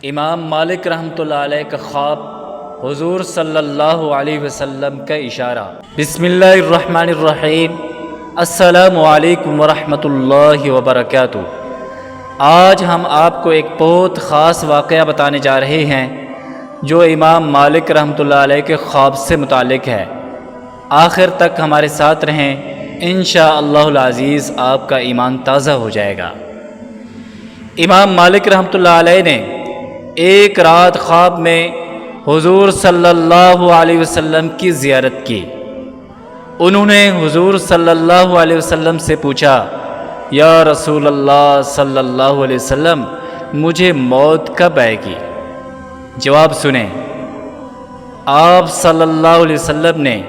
امام مالک رحمۃ اللہ علیہ کا خواب، حضور صلی اللہ علیہ وسلم کا اشارہ۔ بسم اللہ الرحمن الرحیم۔ السلام علیکم ورحمۃ اللہ وبرکاتہ۔ آج ہم آپ کو ایک بہت خاص واقعہ بتانے جا رہے ہیں جو امام مالک رحمۃ اللہ علیہ کے خواب سے متعلق ہے۔ آخر تک ہمارے ساتھ رہیں، انشاءاللہ العزیز آپ کا ایمان تازہ ہو جائے گا۔ امام مالک رحمۃ اللہ علیہ نے ایک رات خواب میں حضور صلی اللہ علیہ وسلم کی زیارت کی۔ انہوں نے حضور صلی اللہ علیہ وسلم سے پوچھا، یا رسول اللہ صلی اللہ علیہ وسلم، مجھے موت کب آئے گی؟ جواب سنیں۔ آپ صلی اللہ علیہ وسلم نے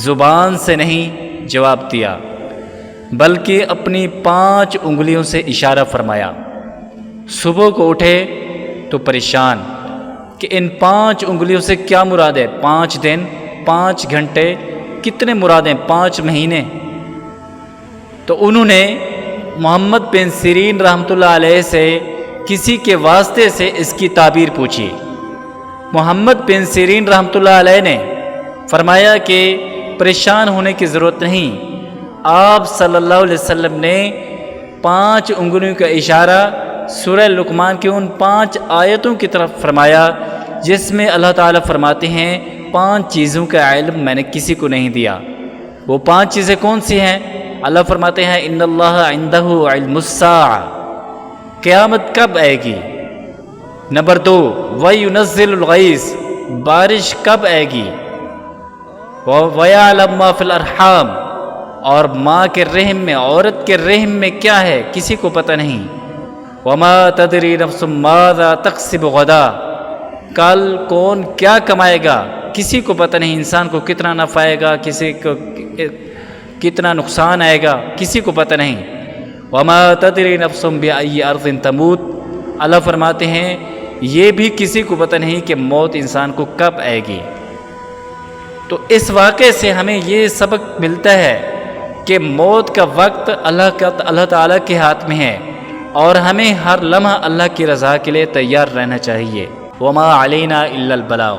زبان سے نہیں جواب دیا، بلکہ اپنی 5 انگلیوں سے اشارہ فرمایا۔ صبح کو اٹھے تو پریشان کہ ان 5 انگلیوں سے کیا مراد ہے؟ 5 دن، 5 گھنٹے، کتنے مرادیں؟ 5 مہینے۔ تو انہوں نے محمد بن سیرین رحمۃ اللہ علیہ سے کسی کے واسطے سے اس کی تعبیر پوچھی۔ محمد بن سیرین رحمۃ اللہ علیہ نے فرمایا کہ پریشان ہونے کی ضرورت نہیں۔ آپ صلی اللہ علیہ وسلم نے 5 انگلیوں کا اشارہ سورہ لقمان کی ان 5 آیتوں کی طرف فرمایا جس میں اللہ تعالیٰ فرماتے ہیں 5 چیزوں کا علم میں نے کسی کو نہیں دیا۔ وہ 5 چیزیں کون سی ہیں؟ اللہ فرماتے ہیں ان اللہ عندہ علم الساعہ، قیامت کب آئے گی۔ نمبر 2، وَيُنَزِّلُ الْغَيْثَ، بارش کب آئے گی۔ وَيَعْلَمُ مَا فِي الْأَرْحَامِ، اور ماں کے رحم میں، عورت کے رحم میں کیا ہے کسی کو پتہ نہیں۔ وَمَا تَدْرِي نَفْسٌ مَاذَا تَكْسِبُ غَدًا، کل کون کیا کمائے گا کسی کو پتہ نہیں۔ انسان کو کتنا نفع آئے گا، کسی کو کتنا نقصان آئے گا کسی کو پتہ نہیں۔ وَمَا تَدْرِي نَفْسٌ بِأَيِّ أَرْضٍ تَمُوتُ، اللہ فرماتے ہیں یہ بھی کسی کو پتہ نہیں کہ موت انسان کو کب آئے گی۔ تو اس واقعے سے ہمیں یہ سبق ملتا ہے کہ موت کا وقت اللہ تعالیٰ کے ہاتھ میں ہے، اور ہمیں ہر لمحہ اللہ کی رضا کے لیے تیار رہنا چاہیے۔ وما علینا الا البلاغ۔